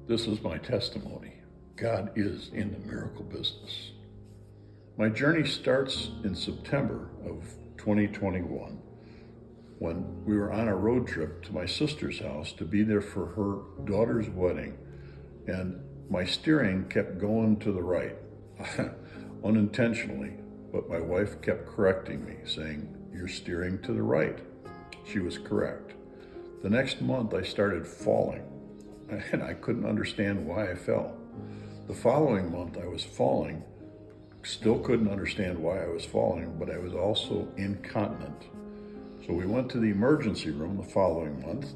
This is my testimony. God is in the miracle business. My journey starts in September of 2021 when we were on a road trip to my sister's house to be there for her daughter's wedding, and my steering kept going to the right, unintentionally, but my wife kept correcting me, saying, "You're steering to the right." She was correct. The next month I started falling, and I couldn't understand why I fell. The following month I was falling, still couldn't understand why I was falling, but I was also incontinent. So we went to the emergency room the following month,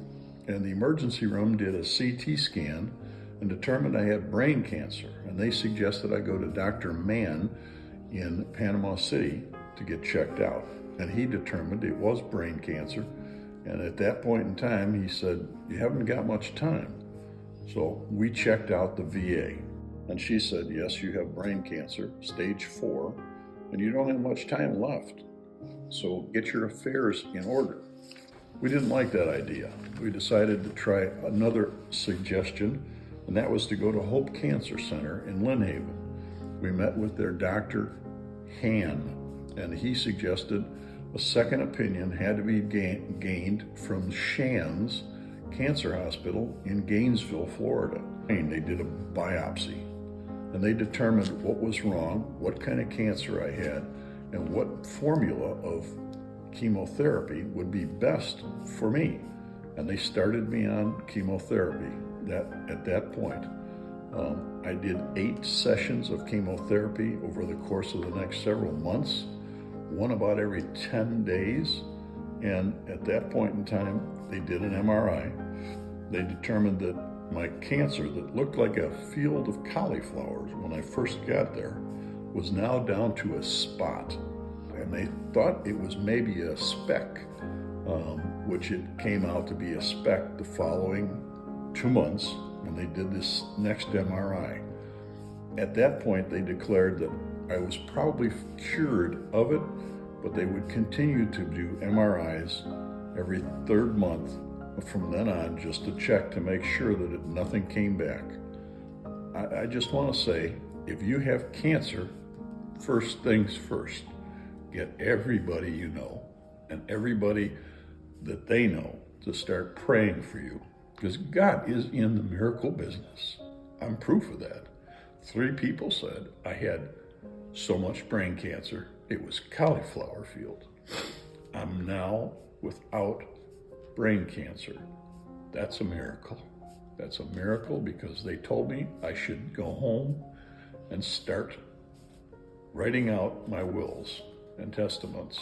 and the emergency room did a CT scan and determined I had brain cancer, and they suggested I go to Dr. Mann in Panama City to get checked out. And he determined it was brain cancer, and at that point in time, he said, "You haven't got much time." So we checked out the VA, and she said, "Yes, you have brain cancer, stage 4, and you don't have much time left. So get your affairs in order." We didn't like that idea. We decided to try another suggestion, and that was to go to Hope Cancer Center in Lynn Haven. We met with their Dr. Han, and he suggested a second opinion had to be gained from Shands Cancer Hospital in Gainesville, Florida. They did a biopsy, and they determined what was wrong, what kind of cancer I had, and what formula of chemotherapy would be best for me. And they started me on chemotherapy. At that point, I did 8 sessions of chemotherapy over the course of the next several months, one about every 10 days. And at that point in time, they did an MRI. They determined that my cancer that looked like a field of cauliflowers when I first got there was now down to a spot. And they thought it was maybe a speck, which it came out to be a speck the following 2 months when they did this next MRI. At that point, they declared that I was probably cured of it, but they would continue to do MRIs every 3rd month from then on, just to check to make sure that nothing came back. I just want to say, if you have cancer, first things first, get everybody you know and everybody that they know to start praying for you, because God is in the miracle business. I'm proof of that. 3 people said I had so much brain cancer, it was cauliflower field. I'm now without brain cancer. That's a miracle. That's a miracle because they told me I should go home and start writing out my wills and testaments.